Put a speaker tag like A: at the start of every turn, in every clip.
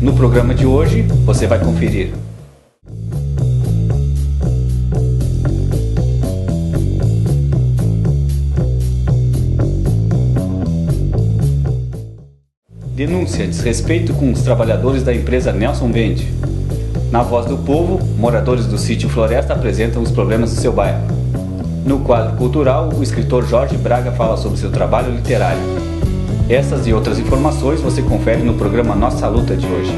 A: No programa de hoje, você vai conferir. Denúncia: desrespeito com os trabalhadores da empresa Nelson Vende. Na Voz do Povo, moradores do sítio Floresta apresentam os problemas do seu bairro. No quadro cultural, o escritor Jorge Braga fala sobre seu trabalho literário. Essas e outras informações você confere no programa Nossa Luta de hoje.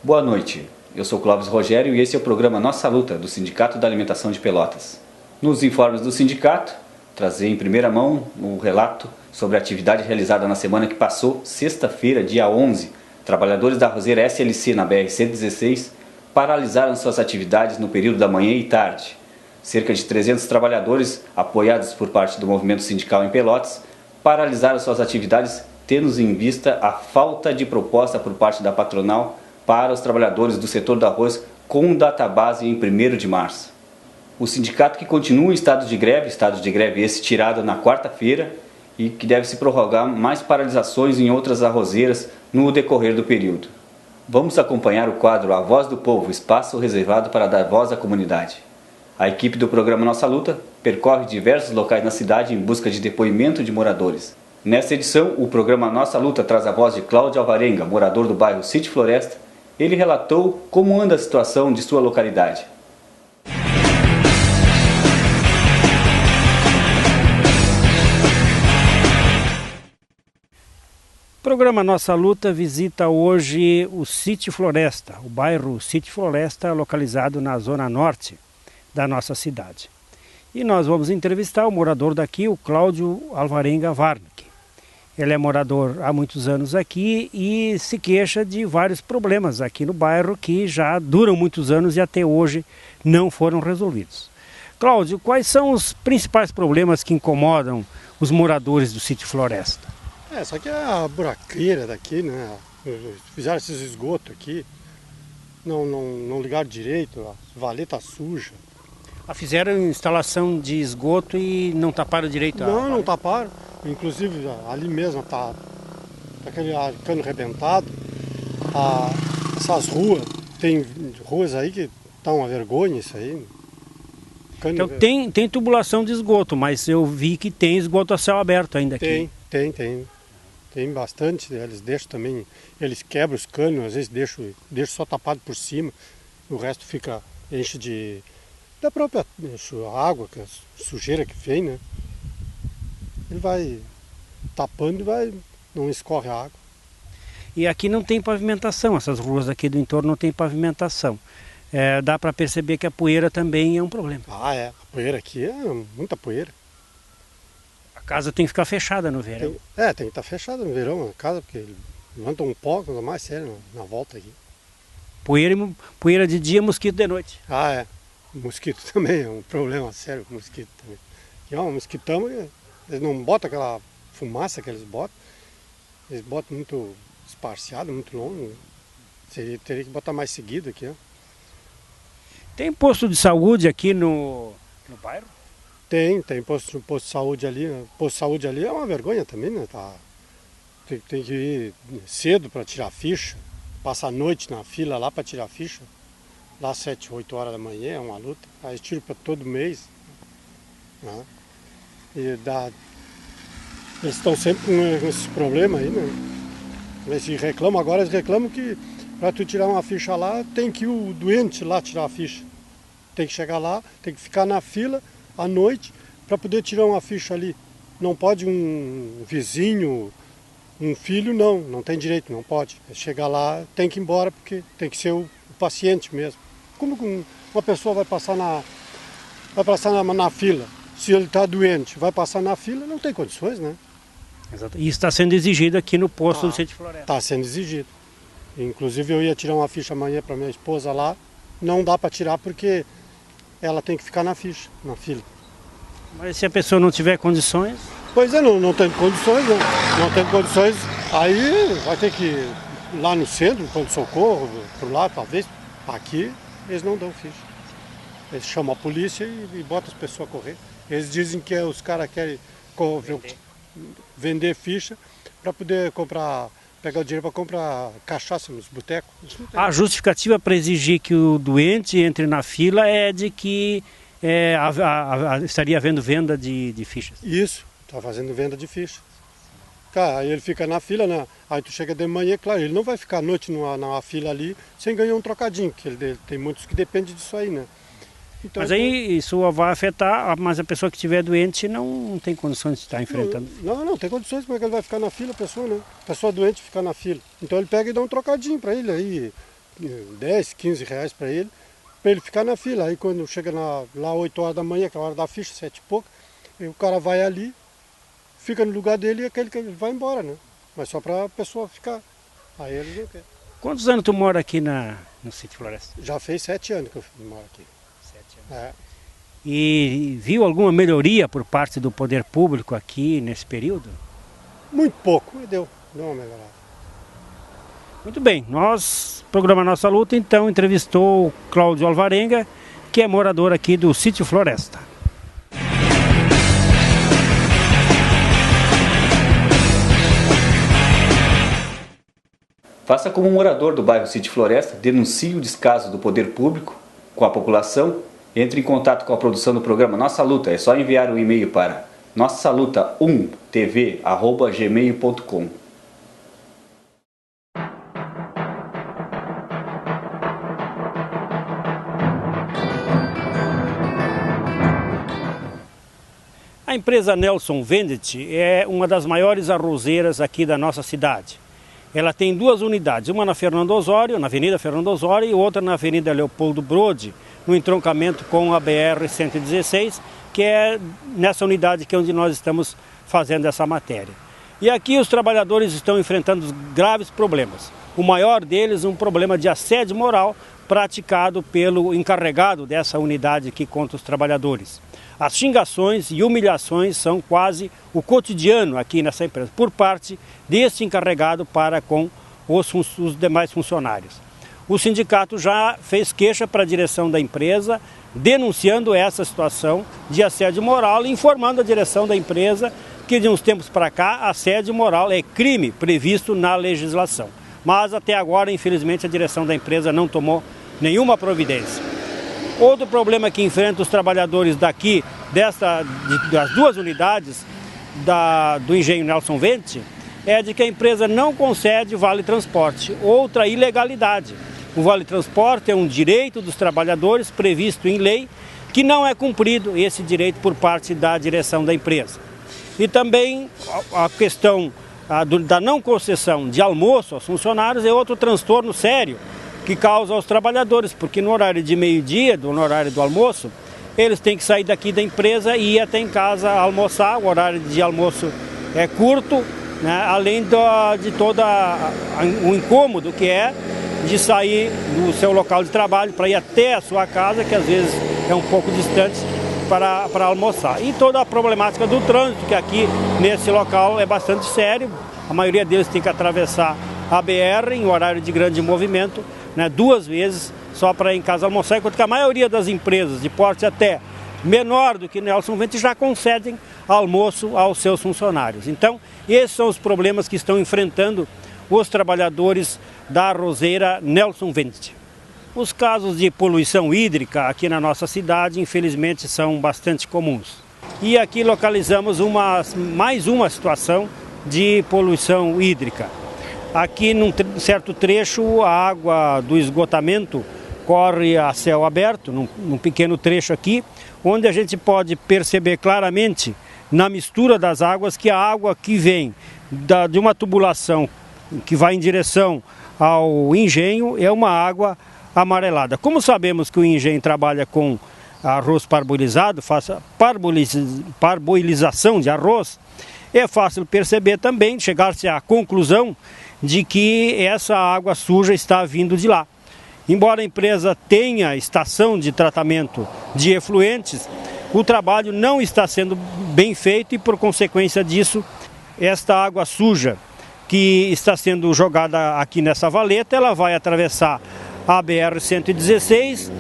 A: Boa noite, eu sou Clóvis Rogério e esse é o programa Nossa Luta, do Sindicato da Alimentação de Pelotas. Nos informes do sindicato, trazer em primeira mão o relato sobre a atividade realizada na semana que passou, sexta-feira, dia 11. Trabalhadores da arrozeira SLC na BR-116 paralisaram suas atividades no período da manhã e tarde. Cerca de 300 trabalhadores, apoiados por parte do movimento sindical em Pelotas, paralisaram suas atividades, tendo em vista a falta de proposta por parte da patronal para os trabalhadores do setor do arroz com database em 1º de março. O sindicato que continua em estado de greve esse tirado na quarta-feira e que deve se prorrogar mais paralisações em outras arrozeiras no decorrer do período. Vamos acompanhar o quadro A Voz do Povo, espaço reservado para dar voz à comunidade. A equipe do programa Nossa Luta percorre diversos locais na cidade em busca de depoimento de moradores. Nesta edição, o programa Nossa Luta traz a voz de Cláudio Alvarenga, morador do bairro Sítio Floresta. Ele relatou como anda a situação de sua localidade.
B: O programa Nossa Luta visita hoje o Sítio Floresta, o bairro Sítio Floresta, localizado na zona norte da nossa cidade. E nós vamos entrevistar o morador daqui, o Cláudio Alvarenga Warnke. Ele é morador há muitos anos aqui e se queixa de vários problemas aqui no bairro que já duram muitos anos e até hoje não foram resolvidos. Cláudio, quais são os principais problemas que incomodam os moradores do Sítio Floresta?
C: Só que é a buraqueira daqui, né? Fizeram esses esgotos aqui, não ligaram direito, a valeta suja.
B: Fizeram instalação de esgoto e não taparam direito?
C: Não taparam. Inclusive ali mesmo tá aquele cano rebentado. Essas ruas, tem ruas aí que tá uma vergonha isso aí.
B: Então tem tubulação de esgoto, mas eu vi que tem esgoto a céu aberto ainda aqui.
C: Tem bastante, eles deixam também, eles quebram os canos, às vezes deixam só tapado por cima, o resto enche da própria água, que é a sujeira que vem, né? Ele vai tapando e não escorre a água.
B: E aqui não tem pavimentação, essas ruas aqui do entorno não tem pavimentação. Dá para perceber que a poeira também é um problema.
C: A poeira aqui é muita poeira.
B: A casa tem que ficar fechada no verão.
C: Tem que estar fechada no verão a casa, porque levanta um pó, coisa mais séria na volta aqui.
B: Poeira de dia, mosquito de noite.
C: O mosquito também é um problema sério, o mosquito também. E um mosquitão, eles não botam aquela fumaça que eles botam muito esparciado, muito longo. Teria que botar mais seguido aqui, ó.
B: Tem posto de saúde aqui no bairro?
C: Tem posto de saúde ali. Posto de saúde ali é uma vergonha também, né? Tem que ir cedo para tirar ficha, passar a noite na fila lá para tirar ficha. Lá 7, 8 horas da manhã é uma luta. Aí tiro para todo mês. Né? Eles estão sempre com esses problemas aí, né? Eles reclamam que para tu tirar uma ficha lá, tem que ir o doente lá tirar a ficha. Tem que chegar lá, tem que ficar na fila à noite para poder tirar uma ficha ali. Não pode um vizinho, um filho, não tem direito, não pode. Chegar lá, tem que ir embora porque tem que ser o paciente mesmo. Como uma pessoa vai passar na fila? Se ele está doente, vai passar na fila, não tem condições, né?
B: Exato. E isso está sendo exigido aqui no posto do Sítio Floresta.
C: Está sendo exigido. Inclusive eu ia tirar uma ficha amanhã para minha esposa lá, não dá para tirar porque ela tem que ficar na ficha, na fila.
B: Mas se a pessoa não tiver condições?
C: Pois é, não tem condições, não tem condições, aí vai ter que ir lá no centro, no pronto-socorro, por lá talvez. Aqui eles não dão ficha. Eles chamam a polícia e botam as pessoas a correr. Eles dizem que os caras querem vender ficha para poder pegar o dinheiro para comprar cachaça nos botecos.
B: A justificativa para exigir que o doente entre na fila é de que estaria havendo venda de fichas.
C: Isso, está fazendo venda de fichas. Cara, aí ele fica na fila, né? Aí tu chega de manhã, claro, ele não vai ficar à noite numa fila ali sem ganhar um trocadinho, porque tem muitos que dependem disso aí, né? Então,
B: mas aí isso vai afetar, mas a pessoa que estiver doente não tem condições de estar enfrentando.
C: Não tem condições, como é que ele vai ficar na fila, a pessoa, né? A pessoa doente fica na fila. Então ele pega e dá um trocadinho para ele aí, 10, 15 reais para ele ficar na fila. Aí quando chega lá 8 horas da manhã, que é a hora da ficha, 7 e pouco, o cara vai ali, fica no lugar dele e aquele que ele vai embora, né? Mas só para a pessoa ficar. Aí ele não quer.
B: Quantos anos tu mora aqui no Sítio Floresta?
C: Já fez 7 anos que eu moro aqui.
B: 7 anos. E viu alguma melhoria por parte do poder público aqui nesse período?
C: Muito pouco, mas deu uma melhorada.
B: Muito bem, programa Nossa Luta, então entrevistou o Cláudio Alvarenga, que é morador aqui do Sítio Floresta.
A: Faça como um morador do bairro Sítio Floresta, denuncie o descaso do poder público com a população, entre em contato com a produção do programa Nossa Luta. É só enviar um e-mail para nossaluta1tv@gmail.com.
B: A empresa Nelson Vendet é uma das maiores arrozeiras aqui da nossa cidade. Ela tem 2 unidades, uma na Fernando Osório, na Avenida Fernando Osório, e outra na Avenida Leopoldo Brode, no entroncamento com a BR-116, que é nessa unidade que é onde nós estamos fazendo essa matéria. E aqui os trabalhadores estão enfrentando graves problemas. O maior deles, um problema de assédio moral praticado pelo encarregado dessa unidade aqui contra os trabalhadores. As xingações e humilhações são quase o cotidiano aqui nessa empresa, por parte deste encarregado para com os demais funcionários. O sindicato já fez queixa para a direção da empresa, denunciando essa situação de assédio moral e informando a direção da empresa que de uns tempos para cá, assédio moral é crime previsto na legislação. Mas até agora, infelizmente, a direção da empresa não tomou nenhuma providência. Outro problema que enfrenta os trabalhadores daqui, das 2 unidades do engenho Nelson Vendet, é de que a empresa não concede vale transporte. Outra ilegalidade. O vale transporte é um direito dos trabalhadores previsto em lei, que não é cumprido esse direito por parte da direção da empresa. E também a questão da não concessão de almoço aos funcionários é outro transtorno sério que causa aos trabalhadores, porque no horário de meio-dia, no horário do almoço, eles têm que sair daqui da empresa e ir até em casa almoçar. O horário de almoço é curto, né? Além de todo o incômodo que é de sair do seu local de trabalho para ir até a sua casa, que às vezes é um pouco distante, para almoçar. E toda a problemática do trânsito, que aqui nesse local é bastante sério. A maioria deles tem que atravessar a BR em horário de grande movimento, né, 2 vezes só para ir em casa almoçar, enquanto que a maioria das empresas de porte até menor do que Nelson Vendet já concedem almoço aos seus funcionários. Então, esses são os problemas que estão enfrentando os trabalhadores da arrozeira Nelson Vendet. Os casos de poluição hídrica aqui na nossa cidade, infelizmente, são bastante comuns. E aqui localizamos mais uma situação de poluição hídrica. Aqui, num certo trecho, a água do esgotamento corre a céu aberto, num pequeno trecho aqui, onde a gente pode perceber claramente, na mistura das águas, que a água que vem de uma tubulação que vai em direção ao engenho é uma água amarelada. Como sabemos que o engenho trabalha com arroz parboilizado, faz parboilização de arroz, É fácil perceber também, chegar-se à conclusão de que essa água suja está vindo de lá. Embora a empresa tenha estação de tratamento de efluentes, o trabalho não está sendo bem feito e, por consequência disso, esta água suja que está sendo jogada aqui nessa valeta, ela vai atravessar a BR-116,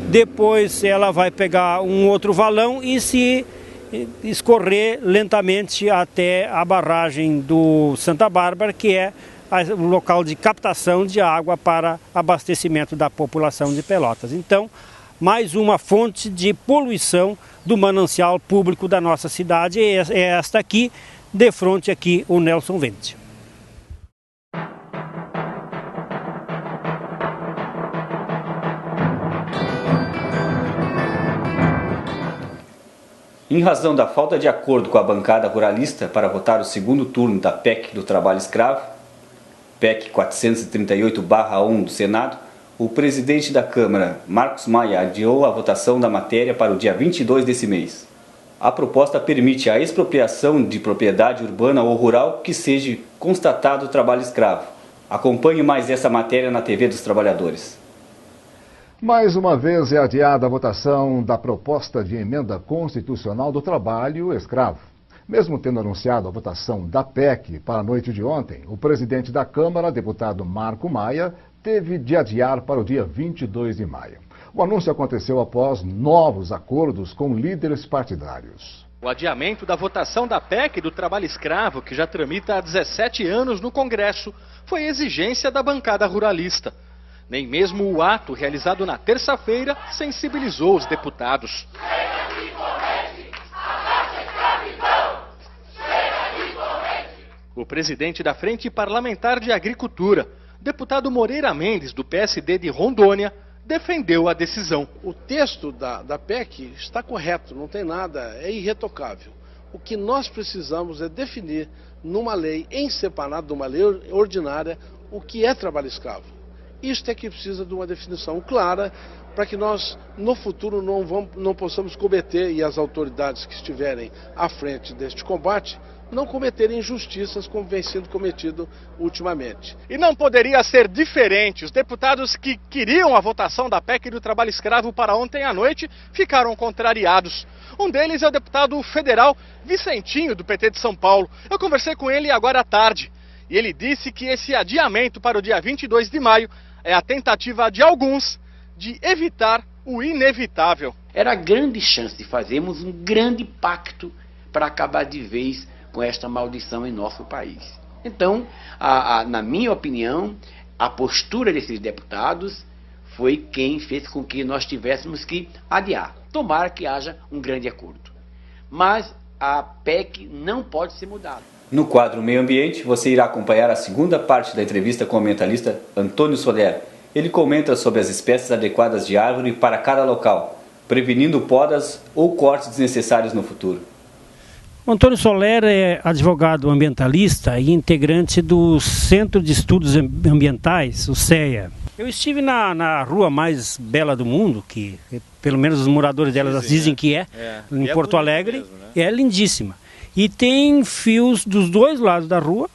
B: depois ela vai pegar um outro valão e se escorrer lentamente até a barragem do Santa Bárbara, que é o local de captação de água para abastecimento da população de Pelotas. Então, mais uma fonte de poluição do manancial público da nossa cidade é esta aqui, de frente aqui o Nelson Vente.
A: Em razão da falta de acordo com a bancada ruralista para votar o segundo turno da PEC do trabalho escravo, PEC 438/1 do Senado, o presidente da Câmara, Marcos Maia, adiou a votação da matéria para o dia 22 desse mês. A proposta permite a expropriação de propriedade urbana ou rural que seja constatado trabalho escravo. Acompanhe mais essa matéria na TV dos Trabalhadores.
D: Mais uma vez é adiada a votação da proposta de emenda constitucional do trabalho escravo. Mesmo tendo anunciado a votação da PEC para a noite de ontem, o presidente da Câmara, deputado Marco Maia, teve de adiar para o dia 22 de maio. O anúncio aconteceu após novos acordos com líderes partidários.
E: O adiamento da votação da PEC do trabalho escravo, que já tramita há 17 anos no Congresso, foi exigência da bancada ruralista. Nem mesmo o ato realizado na terça-feira sensibilizou os deputados. O presidente da Frente Parlamentar de Agricultura, deputado Moreira Mendes, do PSD de Rondônia, defendeu a decisão.
F: O texto da PEC está correto, não tem nada, é irretocável. O que nós precisamos é definir numa lei, em separado de uma lei ordinária, o que é trabalho escravo. Isto é que precisa de uma definição clara para que nós, no futuro, não possamos cometer, e as autoridades que estiverem à frente deste combate, não cometerem injustiças como vem sendo cometido ultimamente.
E: E não poderia ser diferente. Os deputados que queriam a votação da PEC do trabalho escravo para ontem à noite ficaram contrariados. Um deles é o deputado federal Vicentinho, do PT de São Paulo. Eu conversei com ele agora à tarde e ele disse que esse adiamento para o dia 22 de maio é a tentativa de alguns de evitar o inevitável.
G: Era a grande chance de fazermos um grande pacto para acabar de vez com esta maldição em nosso país. Então, na minha opinião, a postura desses deputados foi quem fez com que nós tivéssemos que adiar. Tomara que haja um grande acordo. Mas a PEC não pode ser mudada.
A: No quadro Meio Ambiente, você irá acompanhar a segunda parte da entrevista com o ambientalista Antônio Soler. Ele comenta sobre as espécies adequadas de árvore para cada local, prevenindo podas ou cortes desnecessários no futuro.
B: O Antônio Soler é advogado ambientalista e integrante do Centro de Estudos Ambientais, o CEA. Eu estive na rua mais bela do mundo, que pelo menos os moradores dela dizem que em Porto Alegre, mesmo, né? É lindíssima. E tem fios dos dois lados da rua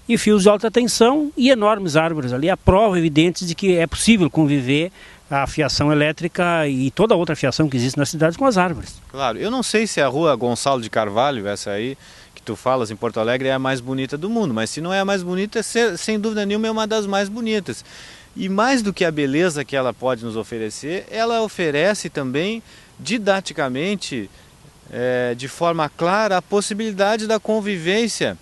B: e fios de alta tensão e enormes árvores ali. A prova evidente de que é possível conviver a fiação elétrica e toda outra fiação que existe na cidade com as árvores.
H: Claro, eu não sei se a rua Gonçalo de Carvalho, essa aí que tu falas em Porto Alegre, é a mais bonita do mundo, mas se não é a mais bonita, sem dúvida nenhuma é uma das mais bonitas. E mais do que a beleza que ela pode nos oferecer, ela oferece também didaticamente, de forma clara, a possibilidade da convivência,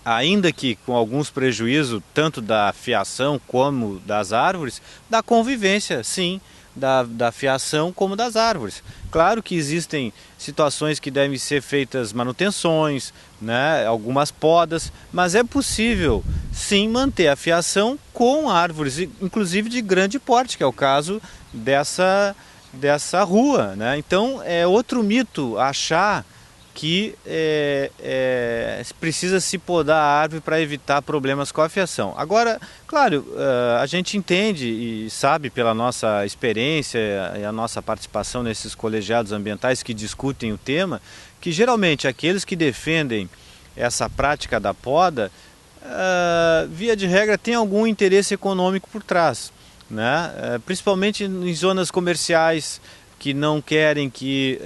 H: ainda que com alguns prejuízos, tanto da fiação como das árvores, da convivência, sim, da fiação como das árvores. Claro que existem situações que devem ser feitas manutenções, né, algumas podas, mas é possível, sim, manter a fiação com árvores, inclusive de grande porte, que é o caso dessa rua, né? Então é outro mito achar que precisa se podar a árvore para evitar problemas com a fiação. Agora, claro, a gente entende e sabe pela nossa experiência e a nossa participação nesses colegiados ambientais que discutem o tema, que geralmente aqueles que defendem essa prática da poda, via de regra tem algum interesse econômico por trás, né? Principalmente em zonas comerciais que não querem que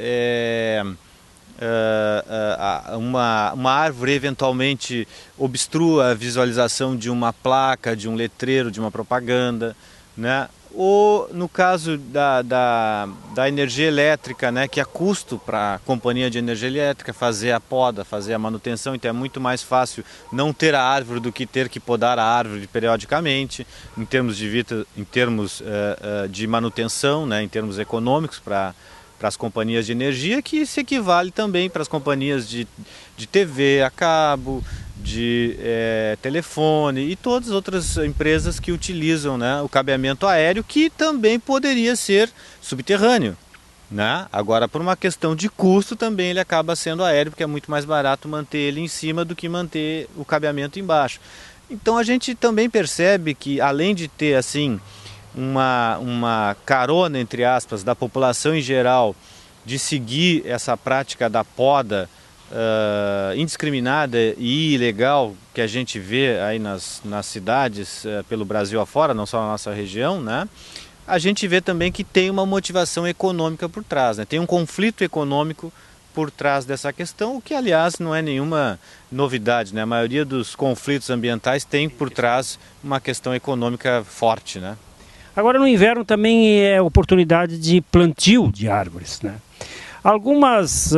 H: uma árvore eventualmente obstrua a visualização de uma placa, de um letreiro, de uma propaganda, né? Ou no caso da energia elétrica, né, que é custo para a companhia de energia elétrica fazer a poda, fazer a manutenção, então é muito mais fácil não ter a árvore do que ter que podar a árvore periodicamente, em termos de manutenção, né, em termos econômicos para as companhias de energia, que se equivale também para as companhias de TV a cabo, de telefone e todas as outras empresas que utilizam, né, o cabeamento aéreo, que também poderia ser subterrâneo, né? Agora, por uma questão de custo, também ele acaba sendo aéreo, porque é muito mais barato manter ele em cima do que manter o cabeamento embaixo. Então a gente também percebe que, além de ter assim uma carona, entre aspas, da população em geral de seguir essa prática da poda indiscriminada e ilegal que a gente vê aí nas cidades pelo Brasil afora, não só na nossa região, né? A gente vê também que tem uma motivação econômica por trás, né? Tem um conflito econômico por trás dessa questão, o que aliás não é nenhuma novidade, né? A maioria dos conflitos ambientais tem por trás uma questão econômica forte, né?
B: Agora no inverno também é oportunidade de plantio de árvores, né? Algumas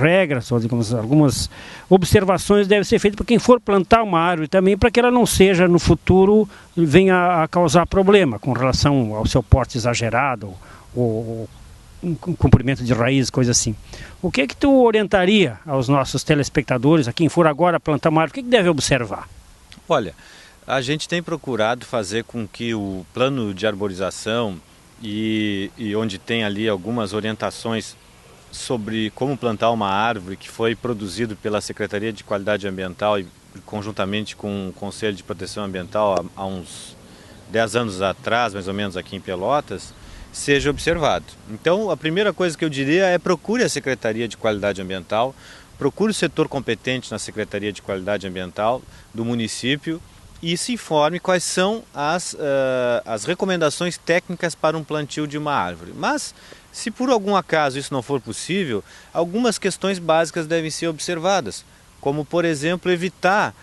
B: regras, ou digamos, algumas observações devem ser feitas para quem for plantar uma árvore também, para que ela não seja no futuro, venha a causar problema com relação ao seu porte exagerado, ou comprimento de raiz, coisa assim. O que é que tu orientaria aos nossos telespectadores, a quem for agora plantar uma árvore, o que deve observar?
H: Olha, a gente tem procurado fazer com que o plano de arborização e onde tem ali algumas orientações sobre como plantar uma árvore, que foi produzido pela Secretaria de Qualidade Ambiental e conjuntamente com o Conselho de Proteção Ambiental há uns 10 anos atrás, mais ou menos, aqui em Pelotas, seja observado. Então, a primeira coisa que eu diria é: procure a Secretaria de Qualidade Ambiental, procure o setor competente na Secretaria de Qualidade Ambiental do município e se informe quais são as recomendações técnicas para um plantio de uma árvore. Mas, se por algum acaso isso não for possível, algumas questões básicas devem ser observadas, como, por exemplo, evitar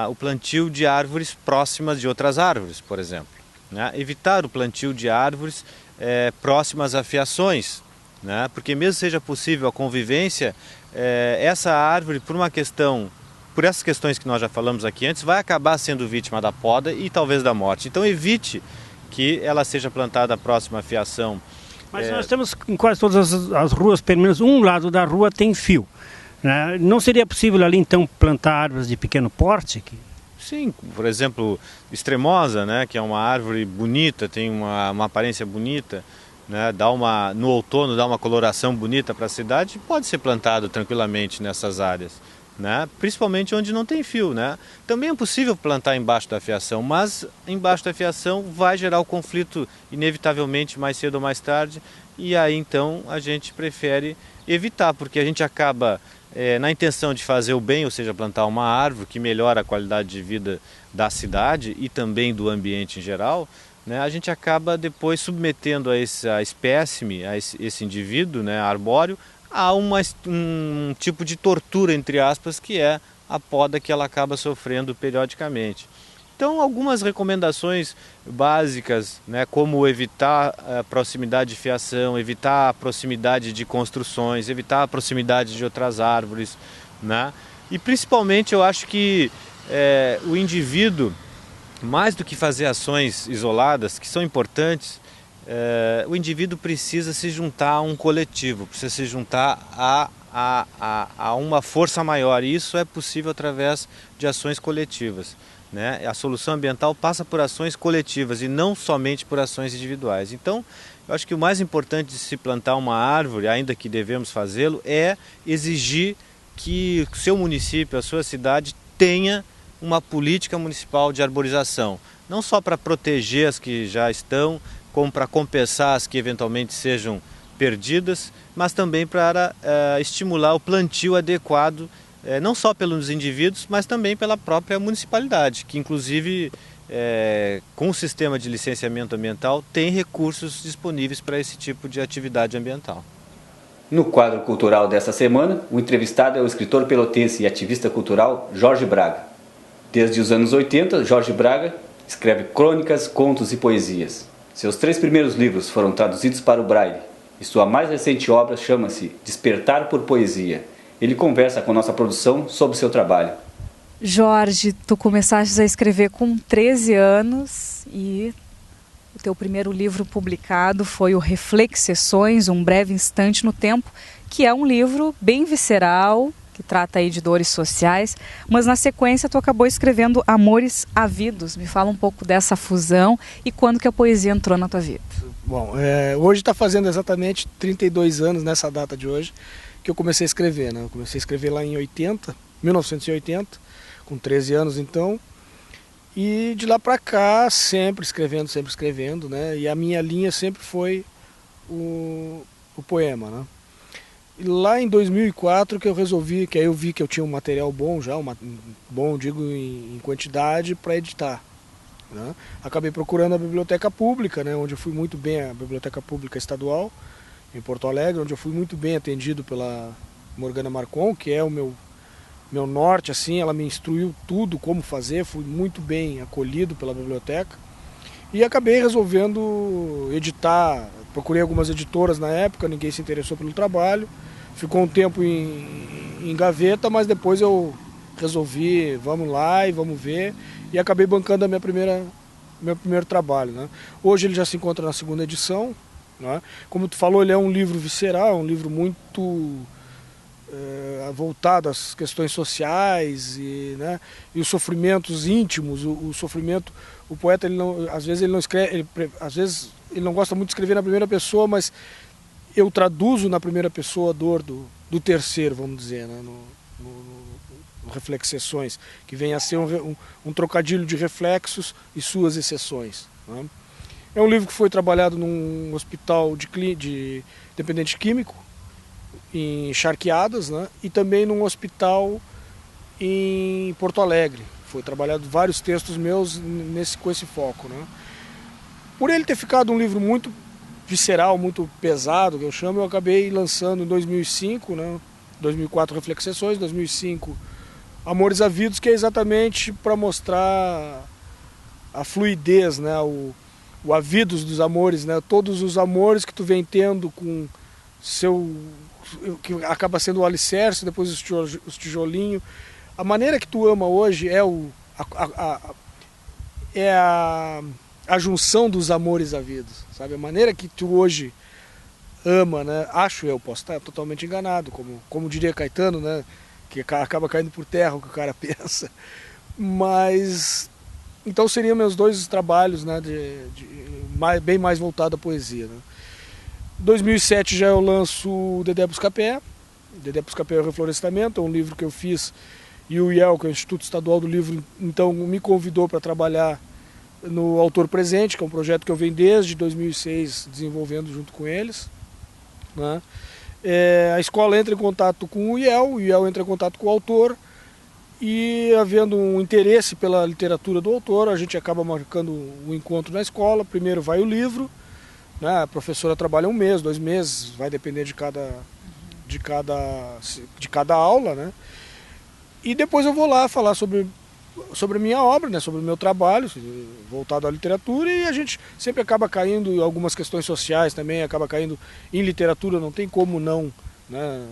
H: o plantio de árvores próximas de outras árvores, por exemplo, né? Evitar o plantio de árvores próximas a fiações, né? Porque mesmo seja possível a convivência, essa árvore, por essas questões que nós já falamos aqui antes, vai acabar sendo vítima da poda e talvez da morte. Então evite que ela seja plantada próxima à fiação.
B: Mas nós temos em quase todas as ruas, pelo menos um lado da rua tem fio, né? Não seria possível ali então plantar árvores de pequeno porte?
H: Sim, por exemplo, extremosa, né, que é uma árvore bonita, tem uma aparência bonita, né, no outono dá uma coloração bonita para a cidade, pode ser plantado tranquilamente nessas áreas, né? Principalmente onde não tem fio, né? Também é possível plantar embaixo da fiação, mas embaixo da fiação vai gerar o conflito inevitavelmente mais cedo ou mais tarde, e aí então a gente prefere evitar, porque a gente acaba na intenção de fazer o bem, ou seja, plantar uma árvore que melhora a qualidade de vida da cidade e também do ambiente em geral, né? A gente acaba depois submetendo a espécime, a esse indivíduo, né, arbóreo, há um tipo de tortura, entre aspas, que é a poda que ela acaba sofrendo periodicamente. Então, algumas recomendações básicas, né, como evitar a proximidade de fiação, evitar a proximidade de construções, evitar a proximidade de outras árvores, né? E principalmente eu acho que o indivíduo, mais do que fazer ações isoladas, que são importantes, o indivíduo precisa se juntar a um coletivo, precisa se juntar a uma força maior, e isso é possível através de ações coletivas, né? A solução ambiental passa por ações coletivas e não somente por ações individuais. Então, eu acho que o mais importante de se plantar uma árvore, ainda que devemos fazê-lo, é exigir que o seu município, a sua cidade, tenha uma política municipal de arborização, não só para proteger as que já estão, como para compensar as que eventualmente sejam perdidas, mas também para estimular o plantio adequado não só pelos indivíduos, mas também pela própria municipalidade, que inclusive com o sistema de licenciamento ambiental tem recursos disponíveis para esse tipo de atividade ambiental.
A: No quadro cultural dessa semana, o entrevistado é o escritor pelotense e ativista cultural Jorge Braga. Desde os anos 80, Jorge Braga escreve crônicas, contos e poesias. Seus 3 primeiros livros foram traduzidos para o Braille e sua mais recente obra chama-se Despertar por Poesia. Ele conversa com nossa produção sobre seu trabalho.
I: Jorge, tu começaste a escrever com 13 anos e o teu primeiro livro publicado foi o Reflexões, um breve instante no tempo, que é um livro bem visceral, que trata aí de dores sociais, mas na sequência tu acabou escrevendo Amores Havidos. Me fala um pouco dessa fusão e quando que a poesia entrou na tua vida.
J: Bom, hoje está fazendo exatamente 32 anos, nessa data de hoje, que eu comecei a escrever, né? Eu comecei a escrever lá em 1980, com 13 anos então, e de lá para cá sempre escrevendo, né? E a minha linha sempre foi o poema, né? E lá em 2004 que eu resolvi, que aí eu vi que eu tinha um material bom já, bom digo em quantidade, para editar, né? Acabei procurando a biblioteca pública, né? Onde eu fui muito bem, a biblioteca pública estadual, em Porto Alegre, onde eu fui muito bem atendido pela Morgana Marcon, que é o meu norte, assim, ela me instruiu tudo, como fazer, fui muito bem acolhido pela biblioteca e acabei resolvendo editar. Procurei algumas editoras na época, ninguém se interessou pelo trabalho, ficou um tempo em gaveta, mas depois eu resolvi, vamos lá e vamos ver, e acabei bancando meu primeiro trabalho, né? Hoje ele já se encontra na 2ª edição, né? Como tu falou, ele é um livro visceral, um livro muito voltado às questões sociais né, e os sofrimentos íntimos, o sofrimento. O poeta, às vezes ele não escreve, às vezes ele não gosta muito de escrever na primeira pessoa, mas eu traduzo na primeira pessoa a dor do terceiro, vamos dizer, né, no Reflexões, que vem a ser um trocadilho de reflexos e suas exceções, né? É um livro que foi trabalhado num hospital de dependente químico, em Charqueadas, né? E também num hospital em Porto Alegre. Foi trabalhado vários textos meus com esse foco, né? Por ele ter ficado um livro muito visceral, muito pesado, que eu chamo, eu acabei lançando em 2005, né? 2004 Reflexões, 2005 Amores Havidos, que é exatamente para mostrar a fluidez, né? O havidos dos amores, né? Todos os amores que tu vem tendo com que acaba sendo o alicerce, depois os tijolinhos. A maneira que tu ama hoje é a junção dos amores havidos, sabe? A maneira que tu hoje ama, né? Acho eu, posso estar totalmente enganado, como diria Caetano, né? Que acaba caindo por terra o que o cara pensa. Mas então seriam meus 2 trabalhos, né? Bem mais voltado à poesia, né? 2007 já eu lanço o Dedé Buscapé. Dedé Buscapé é o Reflorestamento, é um livro que eu fiz, e o IEL, que é o Instituto Estadual do Livro, então me convidou para trabalhar no Autor Presente, que é um projeto que eu venho desde 2006 desenvolvendo junto com eles, né? A escola entra em contato com o IEL entra em contato com o autor, e havendo um interesse pela literatura do autor, a gente acaba marcando um encontro na escola. Primeiro vai o livro, né? A professora trabalha 1 mês, 2 meses, vai depender de cada aula, né? E depois eu vou lá falar sobre a minha obra, né? Sobre o meu trabalho voltado à literatura, e a gente sempre acaba caindo em algumas questões sociais também, acaba caindo em literatura, não tem como não, né?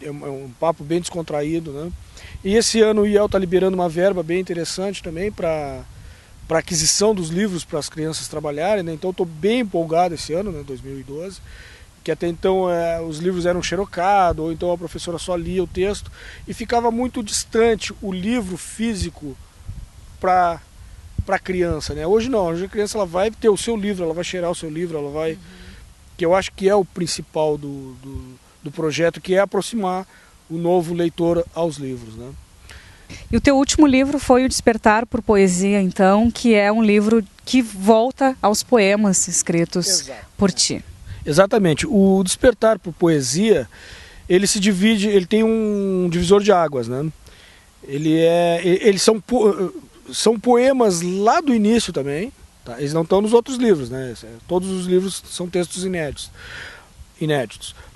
J: É um papo bem descontraído, né? E esse ano o IEL está liberando uma verba bem interessante também para aquisição dos livros para as crianças trabalharem, né? Então estou bem empolgado esse ano, né, 2012, que até então os livros eram xerocados, ou então a professora só lia o texto, e ficava muito distante o livro físico para a criança, né? Hoje não, hoje a criança ela vai ter o seu livro, ela vai cheirar o seu livro, ela vai... Que eu acho que é o principal do projeto, que é aproximar o novo leitor aos livros, né?
I: E o teu último livro foi o Despertar por Poesia, então, que é um livro que volta aos poemas escritos por ti.
J: Exatamente. O Despertar por Poesia, ele se divide, ele tem um divisor de águas, né? Eles são poemas lá do início também, tá? Eles não estão nos outros livros, né? Todos os livros são textos inéditos.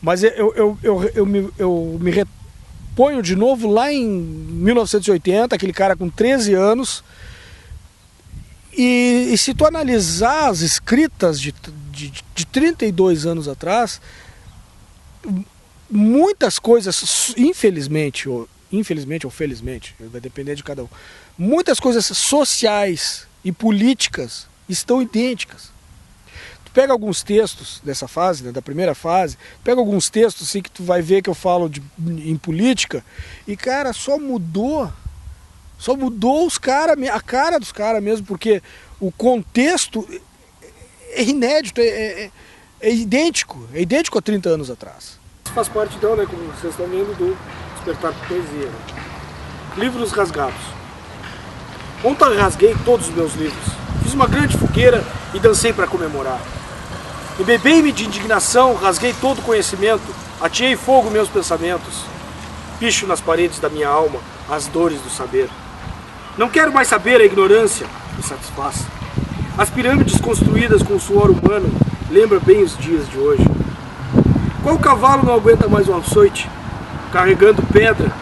J: Mas eu me reponho de novo lá em 1980, aquele cara com 13 anos, e se tu analisar as escritas de 32 anos atrás, muitas coisas, infelizmente ou felizmente, vai depender de cada um, muitas coisas sociais e políticas estão idênticas. Tu pega alguns textos dessa fase, né, da primeira fase, pega alguns textos assim, que tu vai ver que eu falo em política, e cara, só mudou os caras, a cara dos caras mesmo, porque o contexto é inédito, é idêntico a 30 anos atrás. Isso faz parte então, né, como vocês estão vendo, do Despertar por Poesia. Né? Livros rasgados. Ontem rasguei todos os meus livros. Fiz uma grande fogueira e dancei para comemorar. Embebei-me de indignação, rasguei todo o conhecimento, ateei fogo meus pensamentos. Picho nas paredes da minha alma as dores do saber. Não quero mais saber, a ignorância me satisfaz. As pirâmides construídas com o suor humano lembram bem os dias de hoje. Qual cavalo não aguenta mais um açoite, carregando pedra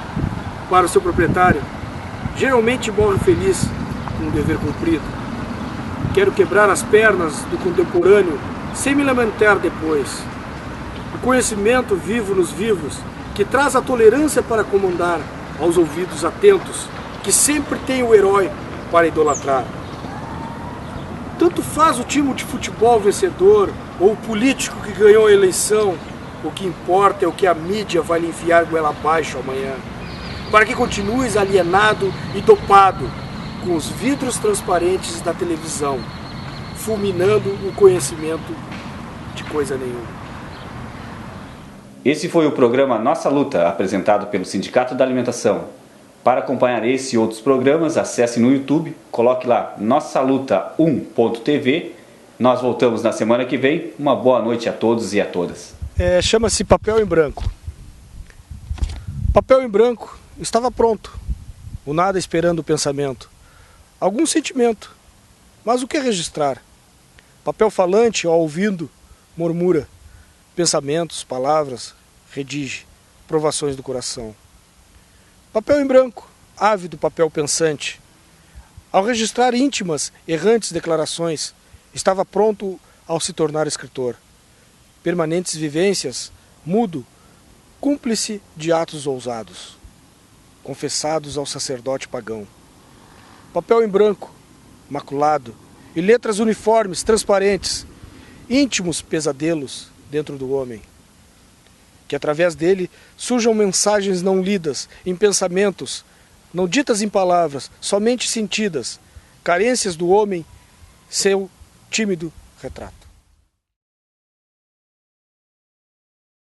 J: para o seu proprietário? Geralmente morre feliz com o dever cumprido. Quero quebrar as pernas do contemporâneo sem me lamentar depois. O conhecimento vivo nos vivos, que traz a tolerância para comandar aos ouvidos atentos, que sempre tem o herói para idolatrar. Tanto faz o time de futebol vencedor ou o político que ganhou a eleição, o que importa é o que a mídia vai lhe enfiar goela abaixo amanhã, para que continues alienado e dopado com os vidros transparentes da televisão, fulminando o conhecimento de coisa nenhuma.
A: Esse foi o programa Nossa Luta, apresentado pelo Sindicato da Alimentação. Para acompanhar esse e outros programas, acesse no YouTube, coloque lá nossaluta1.tv. Nós voltamos na semana que vem. Uma boa noite a todos e a todas.
J: Chama-se Papel em Branco. Papel em branco estava pronto, o nada esperando o pensamento. Algum sentimento, mas o que registrar? Papel falante, ao ouvindo, murmura. Pensamentos, palavras, redige, provações do coração. Papel em branco, ávido papel pensante. Ao registrar íntimas, errantes declarações, estava pronto ao se tornar escritor. Permanentes vivências, mudo, cúmplice de atos ousados, confessados ao sacerdote pagão. Papel em branco, maculado, e letras uniformes, transparentes, íntimos pesadelos dentro do homem. Que através dele surjam mensagens não lidas, em pensamentos, não ditas em palavras, somente sentidas, carências do homem, seu tímido retrato.